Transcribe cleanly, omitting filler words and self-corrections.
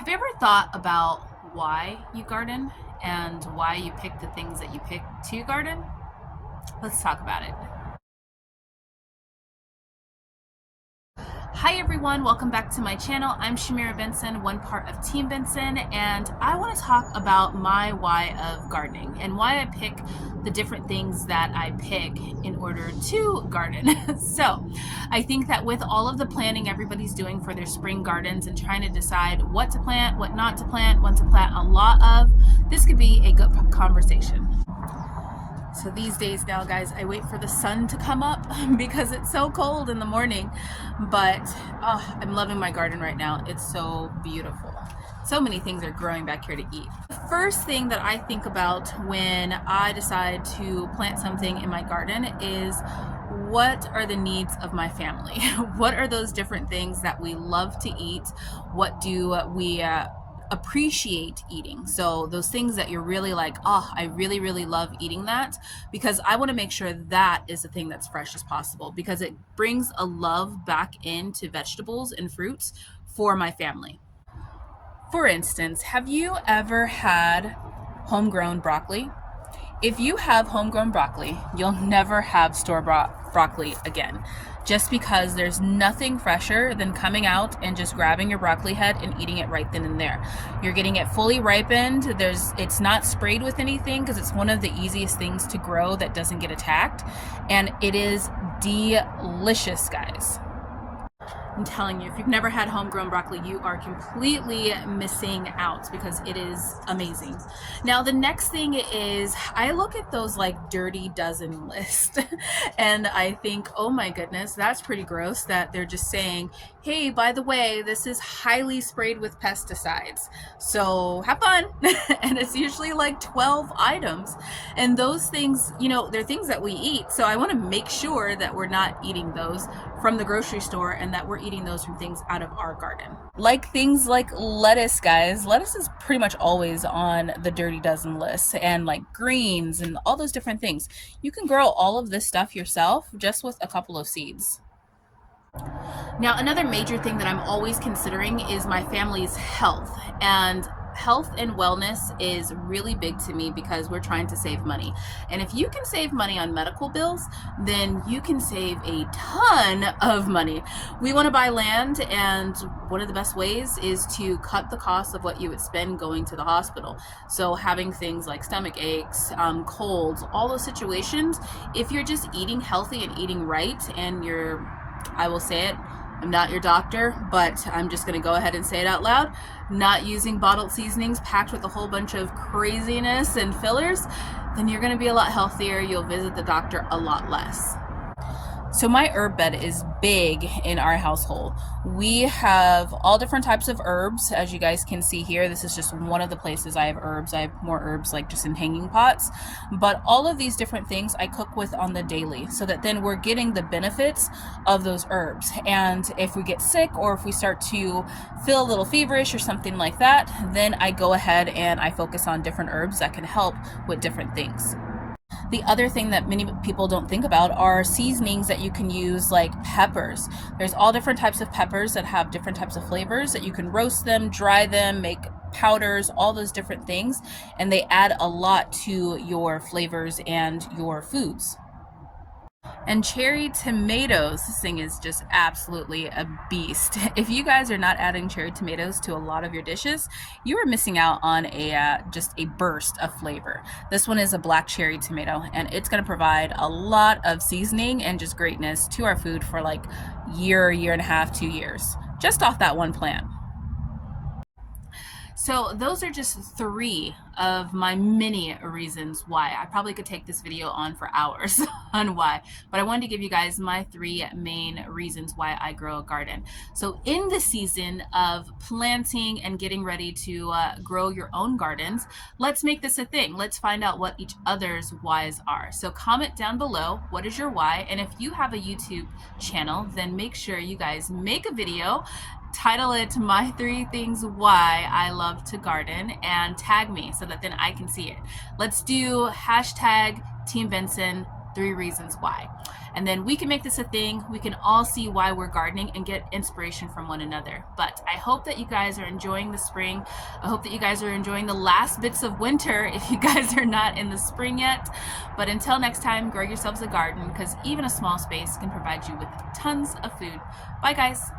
Have you ever thought about why you garden and why you pick the things that you pick to garden? Let's talk about it. Hi everyone, welcome back to my channel. I'm Shamira Benson, one part of Team Benson, and I want to talk about my why of gardening and why I pick the different things that I pick in order to garden. So I think that with all of the planning everybody's doing for their spring gardens and trying to decide what to plant, what not to plant, what to plant a lot of, this could be a good conversation. So these days now, guys, I wait for the sun to come up because it's so cold in the morning. But I'm loving my garden right now. It's so beautiful. So many things are growing back here to eat. The first thing that I think about when I decide to plant something in my garden is, what are the needs of my family? What are those different things that we love to eat? What do we appreciate eating? So those things that you're really like, oh, I really love eating that, because I want to make sure that is the thing that's fresh as possible, because it brings a love back into vegetables and fruits for my family. For instance, have you ever had homegrown broccoli? If you have homegrown broccoli, you'll never have store-bought broccoli again, just because there's nothing fresher than coming out and just grabbing your broccoli head and eating it right then and there. You're getting it fully ripened. It's not sprayed with anything because it's one of the easiest things to grow that doesn't get attacked, and it is delicious, guys. I'm telling you, if you've never had homegrown broccoli, you are completely missing out, because it is amazing. Now, the next thing is, I look at those like dirty dozen list and I think, oh my goodness, that's pretty gross that they're just saying, hey, by the way, this is highly sprayed with pesticides, so have fun. And it's usually like 12 items. And those things, they're things that we eat. So I want to make sure that we're not eating those from the grocery store and that we're eating those from things out of our garden. Like things like lettuce, guys. Lettuce is pretty much always on the dirty dozen list, and like greens and all those different things. You can grow all of this stuff yourself just with a couple of seeds. Now, another major thing that I'm always considering is my family's health. And health and wellness is really big to me because we're trying to save money. And if you can save money on medical bills, then you can save a ton of money. We want to buy land, and one of the best ways is to cut the cost of what you would spend going to the hospital. So having things like stomach aches, colds, all those situations, if you're just eating healthy and eating right, and I will say it, I'm not your doctor, but I'm just going to go ahead and say it out loud, not using bottled seasonings packed with a whole bunch of craziness and fillers, then you're going to be a lot healthier. You'll visit the doctor a lot less. So my herb bed is big in our household. We have all different types of herbs, as you guys can see here. This is just one of the places I have herbs. I have more herbs like just in hanging pots. But all of these different things I cook with on the daily, so that then we're getting the benefits of those herbs. And if we get sick, or if we start to feel a little feverish or something like that, then I go ahead and I focus on different herbs that can help with different things. The other thing that many people don't think about are seasonings that you can use, like peppers. There's all different types of peppers that have different types of flavors that you can roast them, dry them, make powders, all those different things, and they add a lot to your flavors and your foods. And cherry tomatoes, this thing is just absolutely a beast. If you guys are not adding cherry tomatoes to a lot of your dishes, you are missing out on just a burst of flavor. This one is a black cherry tomato, and it's going to provide a lot of seasoning and just greatness to our food for like year and a half, 2 years, just off that one plant. So those are just 3 of my many reasons why. I probably could take this video on for hours on why, but I wanted to give you guys my 3 main reasons why I grow a garden. So in the season of planting and getting ready to grow your own gardens, let's make this a thing. Let's find out what each other's whys are. So comment down below, what is your why? And if you have a YouTube channel, then make sure you guys make a video, title it My 3 Things Why I Love to Garden, and tag me so that then I can see it. Let's do hashtag Team Benson 3 reasons why. And then we can make this a thing. We can all see why we're gardening and get inspiration from one another. But I hope that you guys are enjoying the spring. I hope that you guys are enjoying the last bits of winter if you guys are not in the spring yet. But until next time, grow yourselves a garden, because even a small space can provide you with tons of food. Bye guys.